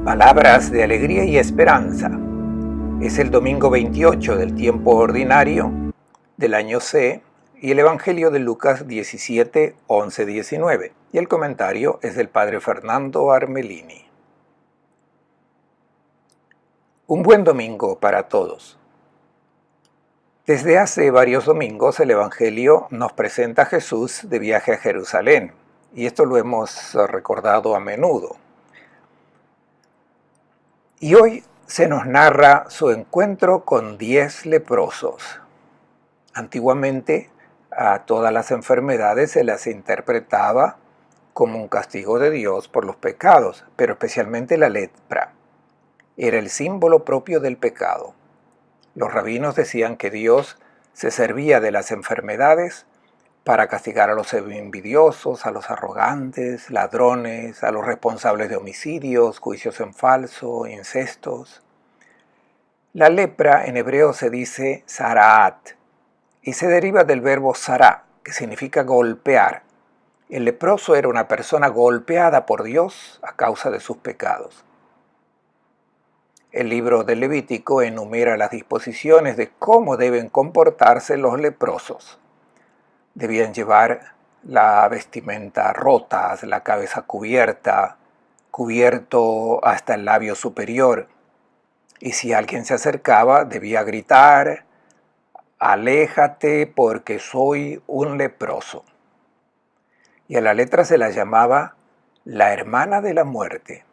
Palabras de alegría y esperanza. Es el domingo 28 del tiempo ordinario del año C y el Evangelio de Lucas 17, 11, 19. Y el comentario es del Padre Fernando Armelini. Un buen domingo para todos. Desde hace varios domingos el Evangelio nos presenta a Jesús de viaje a Jerusalén, y esto lo hemos recordado a menudo. Y hoy se nos narra su encuentro con 10 leprosos. Antiguamente a todas las enfermedades se las interpretaba como un castigo de Dios por los pecados, pero especialmente la lepra. Era el símbolo propio del pecado. Los rabinos decían que Dios se servía de las enfermedades para castigar a los envidiosos, a los arrogantes, ladrones, a los responsables de homicidios, juicios en falso, incestos. La lepra en hebreo se dice zaraat y se deriva del verbo zará, que significa golpear. El leproso era una persona golpeada por Dios a causa de sus pecados. El libro del Levítico enumera las disposiciones de cómo deben comportarse los leprosos. Debían llevar la vestimenta rota, la cabeza cubierta, cubierto hasta el labio superior. Y si alguien se acercaba, debía gritar: «Aléjate porque soy un leproso». Y a la letra se la llamaba la hermana de la muerte.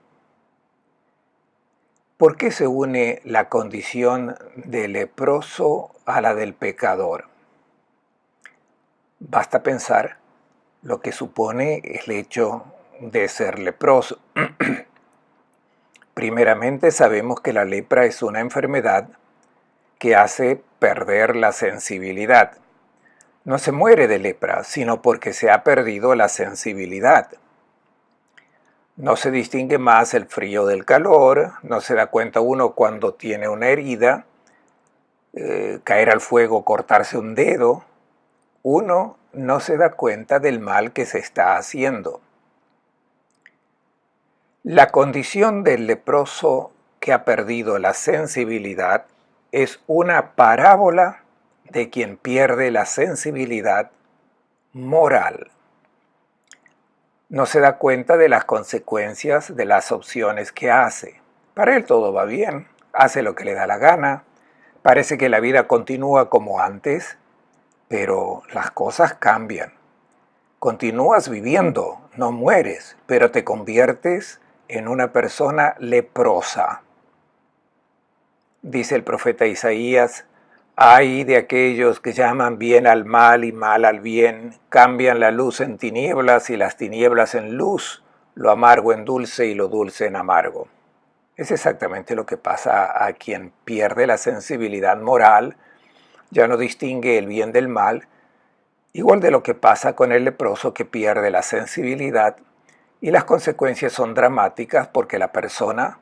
¿Por qué se une la condición de leproso a la del pecador? Basta pensar lo que supone el hecho de ser leproso. Primeramente, sabemos que la lepra es una enfermedad que hace perder la sensibilidad. No se muere de lepra, sino porque se ha perdido la sensibilidad. No se distingue más el frío del calor, no se da cuenta uno cuando tiene una herida, caer al fuego, cortarse un dedo. Uno no se da cuenta del mal que se está haciendo. La condición del leproso que ha perdido la sensibilidad es una parábola de quien pierde la sensibilidad moral. No se da cuenta de las consecuencias de las opciones que hace. Para él todo va bien, hace lo que le da la gana, parece que la vida continúa como antes, pero las cosas cambian. Continúas viviendo, no mueres, pero te conviertes en una persona leprosa. Dice el profeta Isaías: «Ay de aquellos que llaman bien al mal y mal al bien, cambian la luz en tinieblas y las tinieblas en luz, lo amargo en dulce y lo dulce en amargo». Es exactamente lo que pasa a quien pierde la sensibilidad moral, ya no distingue el bien del mal, igual de lo que pasa con el leproso que pierde la sensibilidad, y las consecuencias son dramáticas porque la persona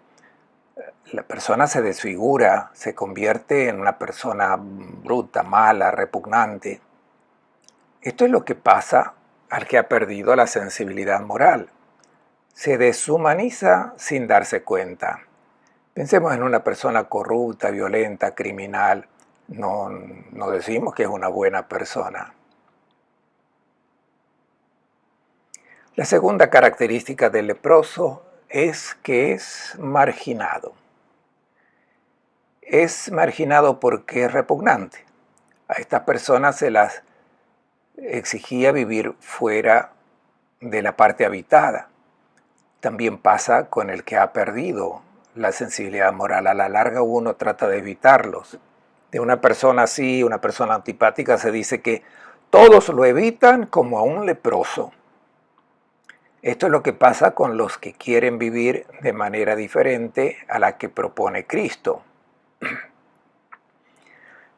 se desfigura, se convierte en una persona bruta, mala, repugnante. Esto es lo que pasa al que ha perdido la sensibilidad moral. Se deshumaniza sin darse cuenta. Pensemos en una persona corrupta, violenta, criminal. No decimos que es una buena persona. La segunda característica del leproso es que es marginado. Es marginado porque es repugnante. A estas personas se las exigía vivir fuera de la parte habitada. También pasa con el que ha perdido la sensibilidad moral. A la larga uno trata de evitarlos. De una persona así, una persona antipática, se dice que todos lo evitan como a un leproso. Esto es lo que pasa con los que quieren vivir de manera diferente a la que propone Cristo.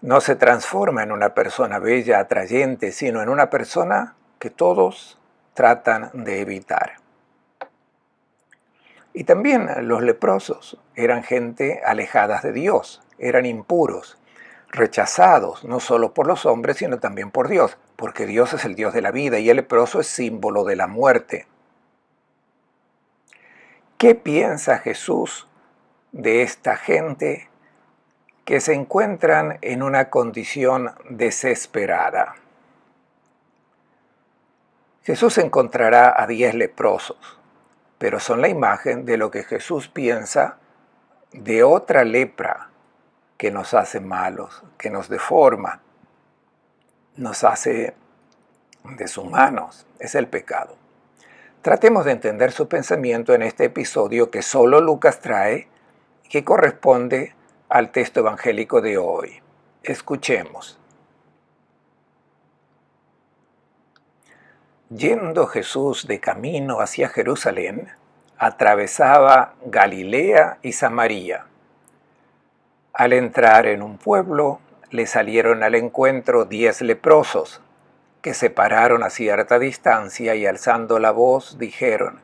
No se transforma en una persona bella, atrayente, sino en una persona que todos tratan de evitar. Y también los leprosos eran gente alejada de Dios, eran impuros, rechazados no solo por los hombres, sino también por Dios, porque Dios es el Dios de la vida y el leproso es símbolo de la muerte. ¿Qué piensa Jesús de esta gente que se encuentran en una condición desesperada? Jesús encontrará a 10 leprosos, pero son la imagen de lo que Jesús piensa de otra lepra que nos hace malos, que nos deforma, nos hace deshumanos. Es el pecado. Tratemos de entender su pensamiento en este episodio que solo Lucas trae y que corresponde al texto evangélico de hoy. Escuchemos. Yendo Jesús de camino hacia Jerusalén, atravesaba Galilea y Samaria. Al entrar en un pueblo, le salieron al encuentro 10 leprosos, que se pararon a cierta distancia y alzando la voz dijeron: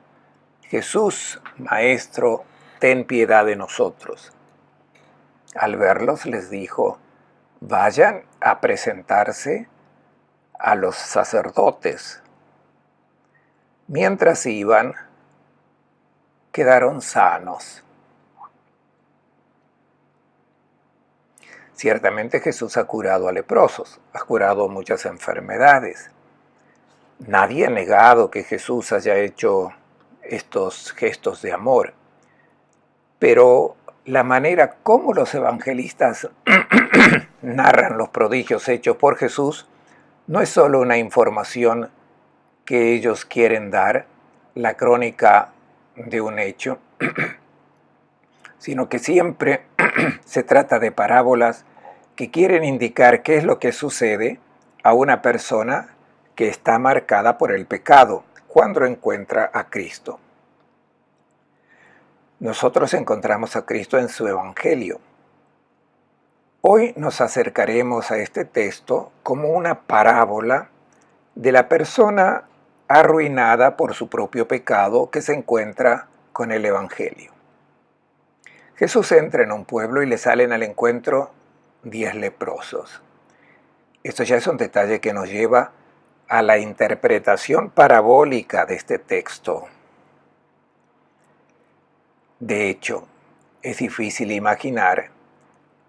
Jesús, Maestro, ten piedad de nosotros. Al verlos les dijo: vayan a presentarse a los sacerdotes. Mientras iban, quedaron sanos. Ciertamente Jesús ha curado a leprosos, ha curado muchas enfermedades. Nadie ha negado que Jesús haya hecho estos gestos de amor, pero la manera como los evangelistas narran los prodigios hechos por Jesús no es solo una información que ellos quieren dar, la crónica de un hecho, sino que siempre se trata de parábolas que quieren indicar qué es lo que sucede a una persona que está marcada por el pecado cuando encuentra a Cristo. Nosotros encontramos a Cristo en su Evangelio. Hoy nos acercaremos a este texto como una parábola de la persona arruinada por su propio pecado que se encuentra con el Evangelio. Jesús entra en un pueblo y le salen al encuentro 10 leprosos. Esto ya es un detalle que nos lleva a la interpretación parabólica de este texto. De hecho, es difícil imaginar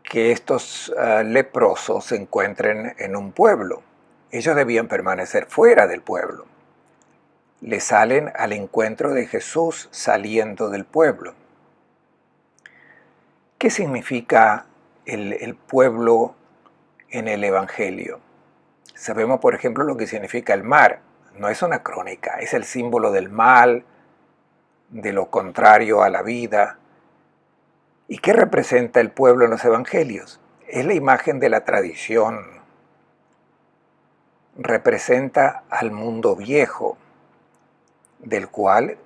que estos leprosos se encuentren en un pueblo. Ellos debían permanecer fuera del pueblo. Le salen al encuentro de Jesús saliendo del pueblo. ¿Qué significa el pueblo en el Evangelio? Sabemos, por ejemplo, lo que significa el mar. No es una crónica, es el símbolo del mal, de lo contrario a la vida. ¿Y qué representa el pueblo en los Evangelios? Es la imagen de la tradición. Representa al mundo viejo, del cual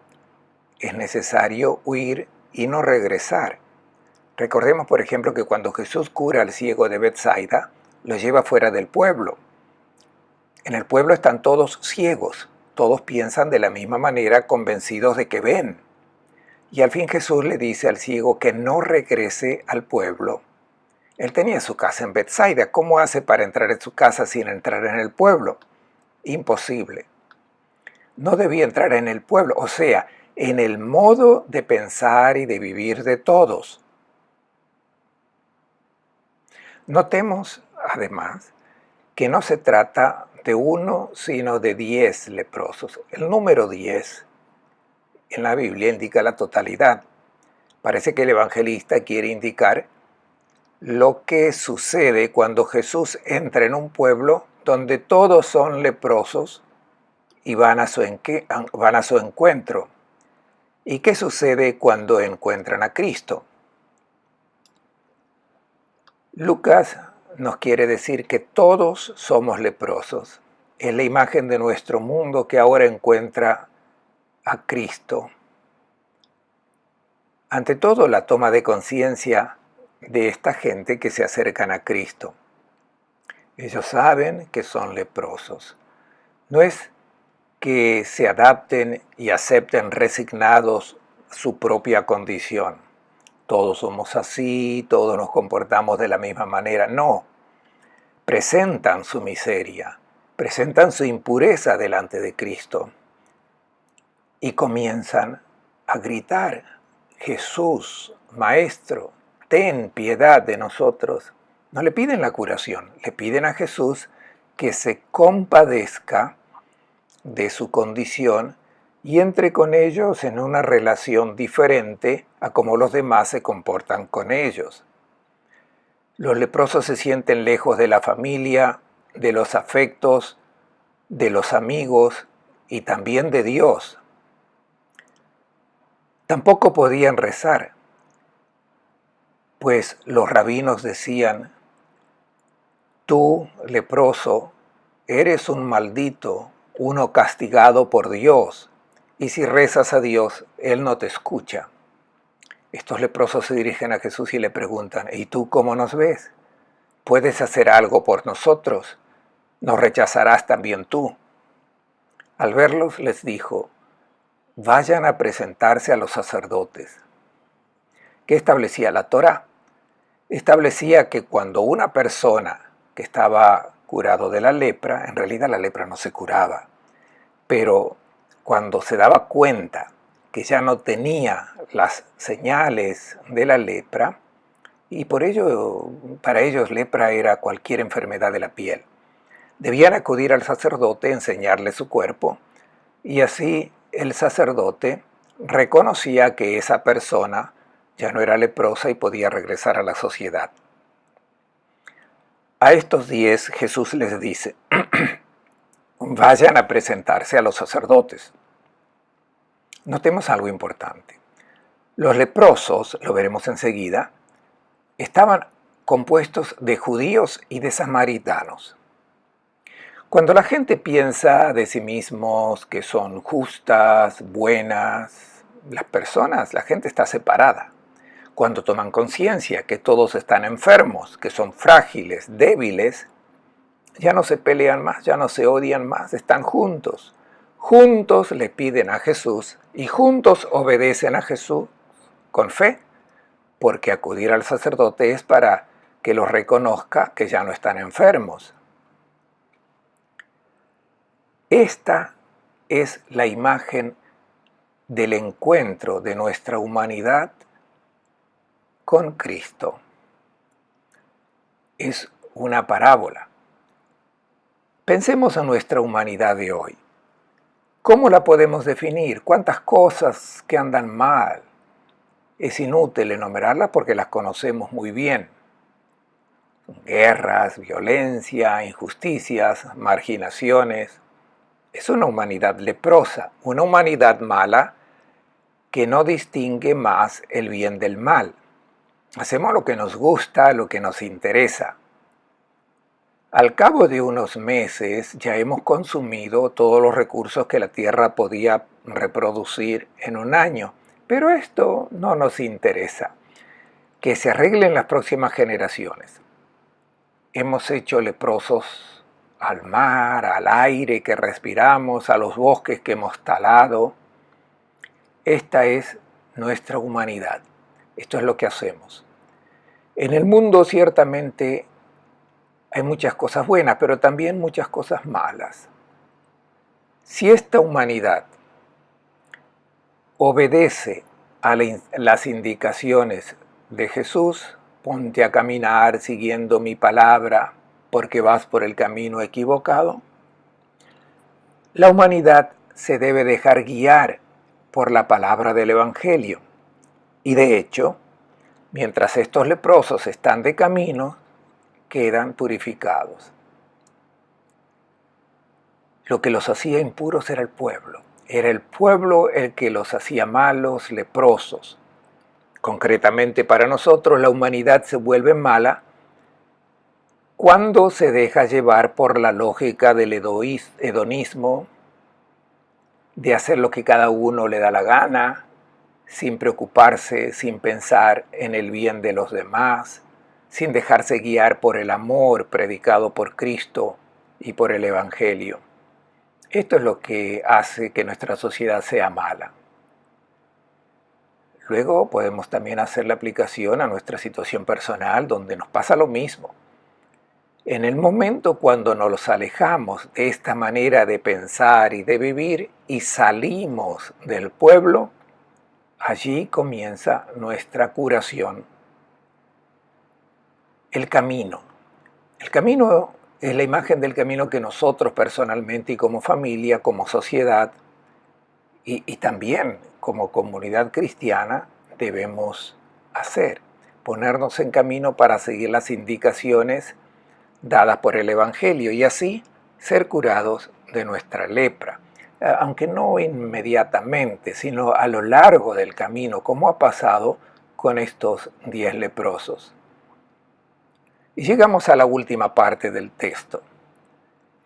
es necesario huir y no regresar. Recordemos, por ejemplo, que cuando Jesús cura al ciego de Betsaida, lo lleva fuera del pueblo. En el pueblo están todos ciegos, todos piensan de la misma manera, convencidos de que ven. Y al fin Jesús le dice al ciego que no regrese al pueblo. Él tenía su casa en Betsaida. ¿Cómo hace para entrar en su casa sin entrar en el pueblo? Imposible. No debía entrar en el pueblo, o sea, en el modo de pensar y de vivir de todos. Notemos, además, que no se trata de uno, sino de 10 leprosos. El número 10 en la Biblia indica la totalidad. Parece que el evangelista quiere indicar lo que sucede cuando Jesús entra en un pueblo donde todos son leprosos y van a su encuentro. ¿Y qué sucede cuando encuentran a Cristo? Lucas nos quiere decir que todos somos leprosos. Es la imagen de nuestro mundo que ahora encuentra a Cristo. Ante todo, la toma de conciencia de esta gente que se acercan a Cristo. Ellos saben que son leprosos. No es que se adapten y acepten resignados su propia condición. Todos somos así, todos nos comportamos de la misma manera. No, presentan su miseria, presentan su impureza delante de Cristo y comienzan a gritar Jesús, Maestro, ten piedad de nosotros, no le piden la curación, le piden a Jesús que se compadezca de su condición y entre con ellos en una relación diferente a como los demás se comportan con ellos. Los leprosos se sienten lejos de la familia, de los afectos, de los amigos y también de Dios. Tampoco podían rezar, pues los rabinos decían: tú, leproso, eres un maldito, uno castigado por Dios, y si rezas a Dios, Él no te escucha. Estos leprosos se dirigen a Jesús y le preguntan: ¿y tú cómo nos ves? ¿Puedes hacer algo por nosotros? ¿Nos rechazarás también tú? Al verlos les dijo: vayan a presentarse a los sacerdotes. ¿Qué establecía la Torá? Establecía que cuando una persona que estaba curado de la lepra, en realidad la lepra no se curaba, pero cuando se daba cuenta que ya no tenía las señales de la lepra, y por ello, para ellos lepra era cualquier enfermedad de la piel, debían acudir al sacerdote, enseñarle su cuerpo, y así el sacerdote reconocía que esa persona ya no era leprosa y podía regresar a la sociedad. A estos 10 Jesús les dice: vayan a presentarse a los sacerdotes. Notemos algo importante. Los leprosos, lo veremos enseguida, estaban compuestos de judíos y de samaritanos. Cuando la gente piensa de sí mismos que son justas, buenas, la gente está separada. Cuando toman conciencia que todos están enfermos, que son frágiles, débiles, ya no se pelean más, ya no se odian más, están juntos. Juntos le piden a Jesús y juntos obedecen a Jesús con fe, porque acudir al sacerdote es para que los reconozca que ya no están enfermos. Esta es la imagen del encuentro de nuestra humanidad con Cristo. Es una parábola. Pensemos en nuestra humanidad de hoy. ¿Cómo la podemos definir? ¿Cuántas cosas que andan mal? Es inútil enumerarlas porque las conocemos muy bien. Guerras, violencia, injusticias, marginaciones. Es una humanidad leprosa, una humanidad mala que no distingue más el bien del mal. Hacemos lo que nos gusta, lo que nos interesa. Al cabo de unos meses ya hemos consumido todos los recursos que la tierra podía reproducir en un año, pero esto no nos interesa. Que se arreglen las próximas generaciones. Hemos hecho leprosos al mar, al aire que respiramos, a los bosques que hemos talado. Esta es nuestra humanidad. Esto es lo que hacemos. En el mundo ciertamente hay muchas cosas buenas, pero también muchas cosas malas. Si esta humanidad obedece a las indicaciones de Jesús, ponte a caminar siguiendo mi palabra, porque vas por el camino equivocado, la humanidad se debe dejar guiar por la palabra del Evangelio. Y de hecho, mientras estos leprosos están de camino, quedan purificados. Lo que los hacía impuros era el pueblo. Era el pueblo el que los hacía malos, leprosos. Concretamente para nosotros, la humanidad se vuelve mala cuando se deja llevar por la lógica del hedonismo, de hacer lo que cada uno le da la gana, sin preocuparse, sin pensar en el bien de los demás, sin dejarse guiar por el amor predicado por Cristo y por el Evangelio. Esto es lo que hace que nuestra sociedad sea mala. Luego podemos también hacer la aplicación a nuestra situación personal, donde nos pasa lo mismo. En el momento cuando nos alejamos de esta manera de pensar y de vivir y salimos del pueblo, Allí comienza nuestra curación. El camino. El camino es la imagen del camino que nosotros personalmente y como familia, como sociedad y también como comunidad cristiana debemos hacer. Ponernos en camino para seguir las indicaciones dadas por el Evangelio y así ser curados de nuestra lepra. Aunque no inmediatamente, sino a lo largo del camino, como ha pasado con estos 10 leprosos. Y llegamos a la última parte del texto,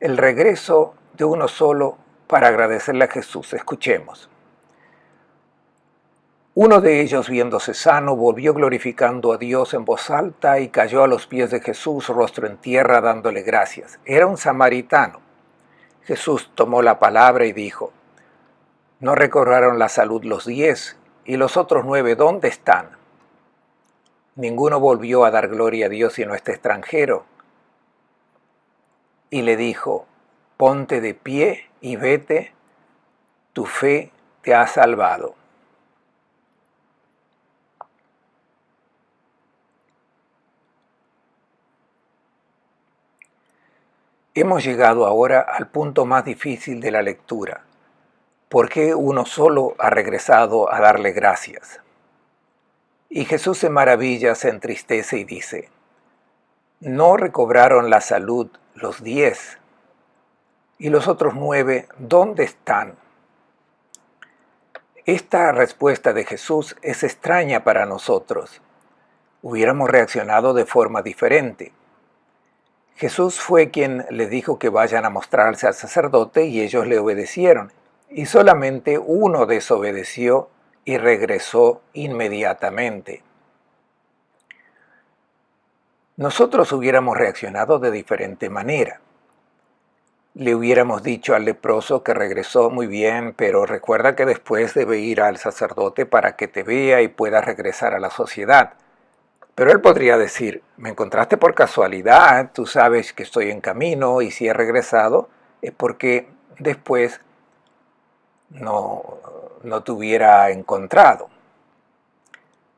el regreso de uno solo para agradecerle a Jesús. Escuchemos. Uno de ellos, viéndose sano, volvió glorificando a Dios en voz alta y cayó a los pies de Jesús, rostro en tierra, dándole gracias. Era un samaritano. Jesús tomó la palabra y dijo, ¿no recobraron la salud los 10? ¿Y los otros 9 dónde están? Ninguno volvió a dar gloria a Dios sino este extranjero. Y le dijo, ponte de pie y vete, tu fe te ha salvado. Hemos llegado ahora al punto más difícil de la lectura. ¿Por qué uno solo ha regresado a darle gracias? Y Jesús se maravilla, se entristece y dice, ¿no recobraron la salud los 10? ¿Y los otros 9 dónde están? Esta respuesta de Jesús es extraña para nosotros. Hubiéramos reaccionado de forma diferente. Jesús fue quien les dijo que vayan a mostrarse al sacerdote y ellos le obedecieron. Y solamente uno desobedeció y regresó inmediatamente. Nosotros hubiéramos reaccionado de diferente manera. Le hubiéramos dicho al leproso que regresó muy bien, pero recuerda que después debe ir al sacerdote para que te vea y pueda regresar a la sociedad. Pero él podría decir, me encontraste por casualidad, tú sabes que estoy en camino y si he regresado es porque después no te hubiera encontrado.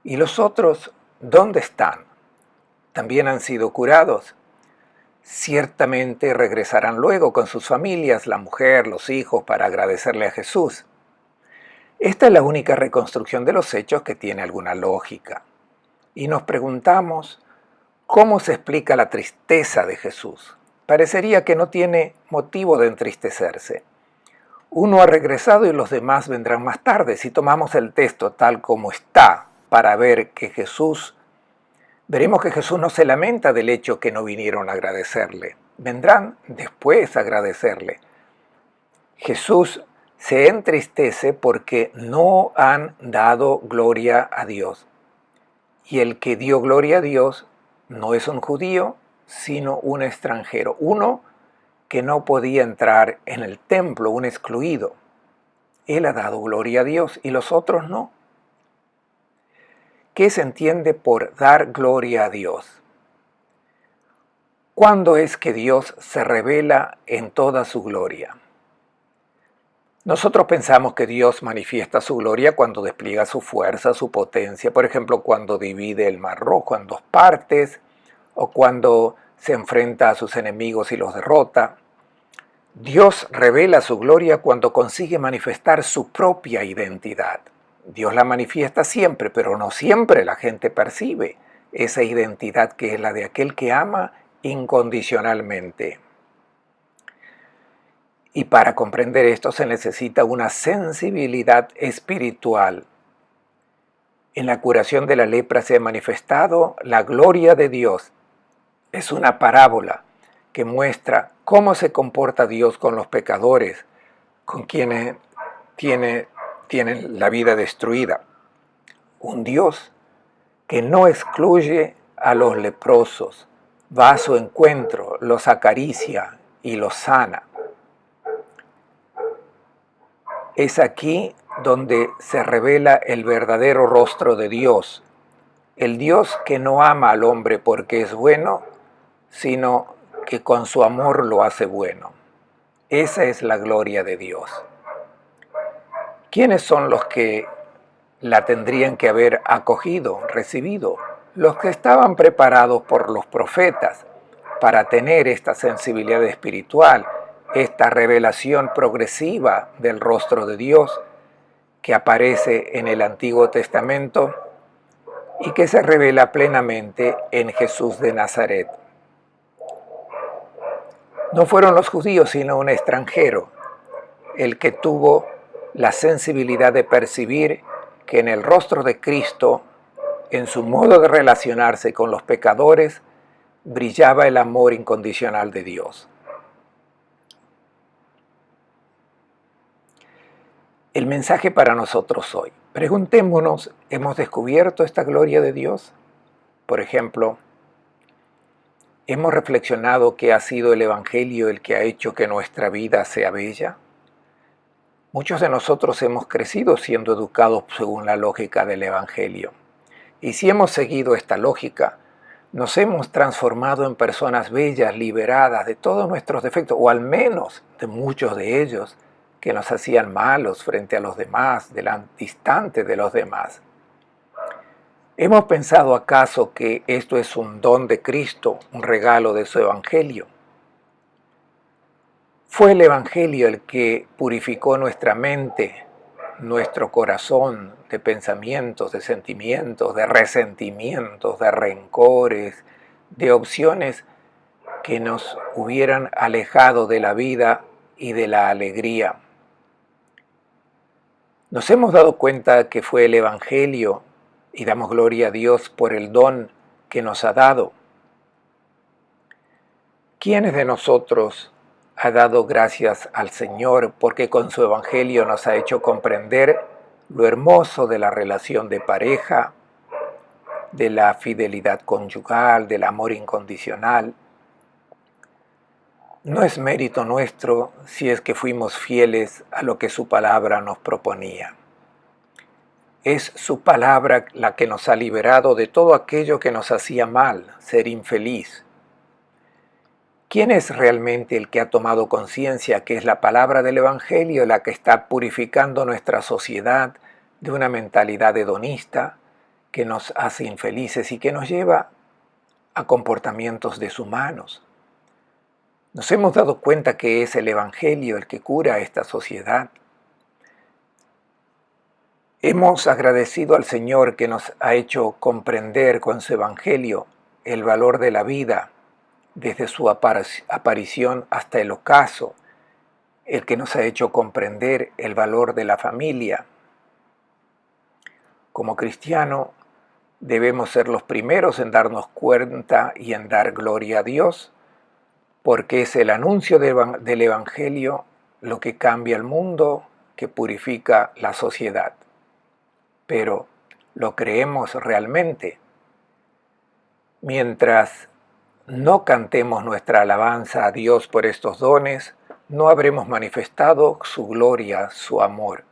¿Y los otros dónde están? ¿También han sido curados? Ciertamente regresarán luego con sus familias, la mujer, los hijos, para agradecerle a Jesús. Esta es la única reconstrucción de los hechos que tiene alguna lógica. Y nos preguntamos, ¿cómo se explica la tristeza de Jesús? Parecería que no tiene motivo de entristecerse. Uno ha regresado y los demás vendrán más tarde. Si tomamos el texto tal como está para ver que veremos que Jesús no se lamenta del hecho que no vinieron a agradecerle. Vendrán después a agradecerle. Jesús se entristece porque no han dado gloria a Dios. Y el que dio gloria a Dios no es un judío, sino un extranjero. Uno que no podía entrar en el templo, un excluido. Él ha dado gloria a Dios y los otros no. ¿Qué se entiende por dar gloria a Dios? ¿Cuándo es que Dios se revela en toda su gloria? Nosotros pensamos que Dios manifiesta su gloria cuando despliega su fuerza, su potencia, por ejemplo, cuando divide el Mar Rojo en 2 partes, o cuando se enfrenta a sus enemigos y los derrota. Dios revela su gloria cuando consigue manifestar su propia identidad. Dios la manifiesta siempre, pero no siempre la gente percibe esa identidad que es la de aquel que ama incondicionalmente. Y para comprender esto se necesita una sensibilidad espiritual. En la curación de la lepra se ha manifestado la gloria de Dios. Es una parábola que muestra cómo se comporta Dios con los pecadores, con quienes tienen la vida destruida. Un Dios que no excluye a los leprosos, va a su encuentro, los acaricia y los sana. Es aquí donde se revela el verdadero rostro de Dios, el Dios que no ama al hombre porque es bueno, sino que con su amor lo hace bueno. Esa es la gloria de Dios. ¿Quiénes son los que la tendrían que haber acogido, recibido, los que estaban preparados por los profetas para tener esta sensibilidad espiritual, esta revelación progresiva del rostro de Dios que aparece en el Antiguo Testamento y que se revela plenamente en Jesús de Nazaret. No fueron los judíos, sino un extranjero, el que tuvo la sensibilidad de percibir que en el rostro de Cristo, en su modo de relacionarse con los pecadores, brillaba el amor incondicional de Dios. El mensaje para nosotros hoy. Preguntémonos, ¿hemos descubierto esta gloria de Dios? Por ejemplo, ¿hemos reflexionado que ha sido el Evangelio el que ha hecho que nuestra vida sea bella? Muchos de nosotros hemos crecido siendo educados según la lógica del Evangelio. Y si hemos seguido esta lógica, nos hemos transformado en personas bellas, liberadas de todos nuestros defectos, o al menos de muchos de ellos, que nos hacían malos frente a los demás, distantes de los demás. ¿Hemos pensado acaso que esto es un don de Cristo, un regalo de su Evangelio? Fue el Evangelio el que purificó nuestra mente, nuestro corazón de pensamientos, de sentimientos, de resentimientos, de rencores, de opciones que nos hubieran alejado de la vida y de la alegría. Nos hemos dado cuenta que fue el Evangelio y damos gloria a Dios por el don que nos ha dado. ¿Quiénes de nosotros ha dado gracias al Señor porque con su Evangelio nos ha hecho comprender lo hermoso de la relación de pareja, de la fidelidad conyugal, del amor incondicional? No es mérito nuestro si es que fuimos fieles a lo que su palabra nos proponía. Es su palabra la que nos ha liberado de todo aquello que nos hacía mal, ser infeliz. ¿Quién es realmente el que ha tomado conciencia que es la palabra del Evangelio la que está purificando nuestra sociedad de una mentalidad hedonista que nos hace infelices y que nos lleva a comportamientos deshumanos? Nos hemos dado cuenta que es el Evangelio el que cura a esta sociedad. Hemos agradecido al Señor que nos ha hecho comprender con su Evangelio el valor de la vida, desde su aparición hasta el ocaso, el que nos ha hecho comprender el valor de la familia. Como cristiano, debemos ser los primeros en darnos cuenta y en dar gloria a Dios, porque es el anuncio del Evangelio lo que cambia el mundo, que purifica la sociedad. Pero, ¿lo creemos realmente? Mientras no cantemos nuestra alabanza a Dios por estos dones, no habremos manifestado su gloria, su amor.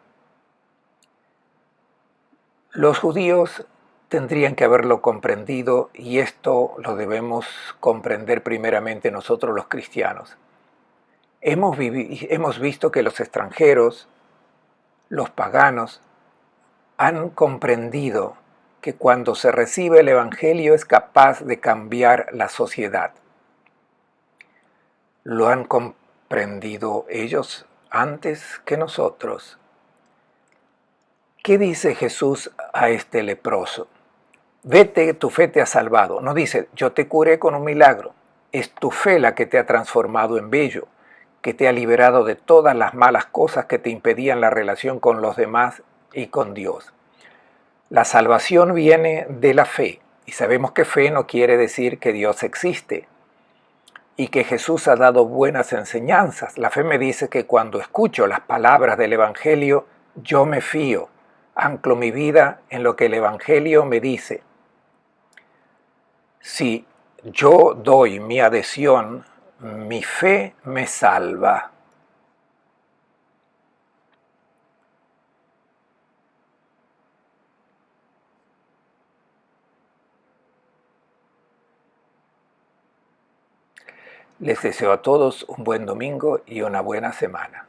Los judíos tendrían que haberlo comprendido y esto lo debemos comprender primeramente nosotros los cristianos. Hemos visto que los extranjeros, los paganos, han comprendido que cuando se recibe el Evangelio es capaz de cambiar la sociedad. Lo han comprendido ellos antes que nosotros. ¿Qué dice Jesús a este leproso? Vete, tu fe te ha salvado. No dice, yo te curé con un milagro. Es tu fe la que te ha transformado en bello, que te ha liberado de todas las malas cosas que te impedían la relación con los demás y con Dios. La salvación viene de la fe, y sabemos que fe no quiere decir que Dios existe y que Jesús ha dado buenas enseñanzas. La fe me dice que cuando escucho las palabras del Evangelio, yo me fío, anclo mi vida en lo que el Evangelio me dice. Si yo doy mi adhesión, mi fe me salva. Les deseo a todos un buen domingo y una buena semana.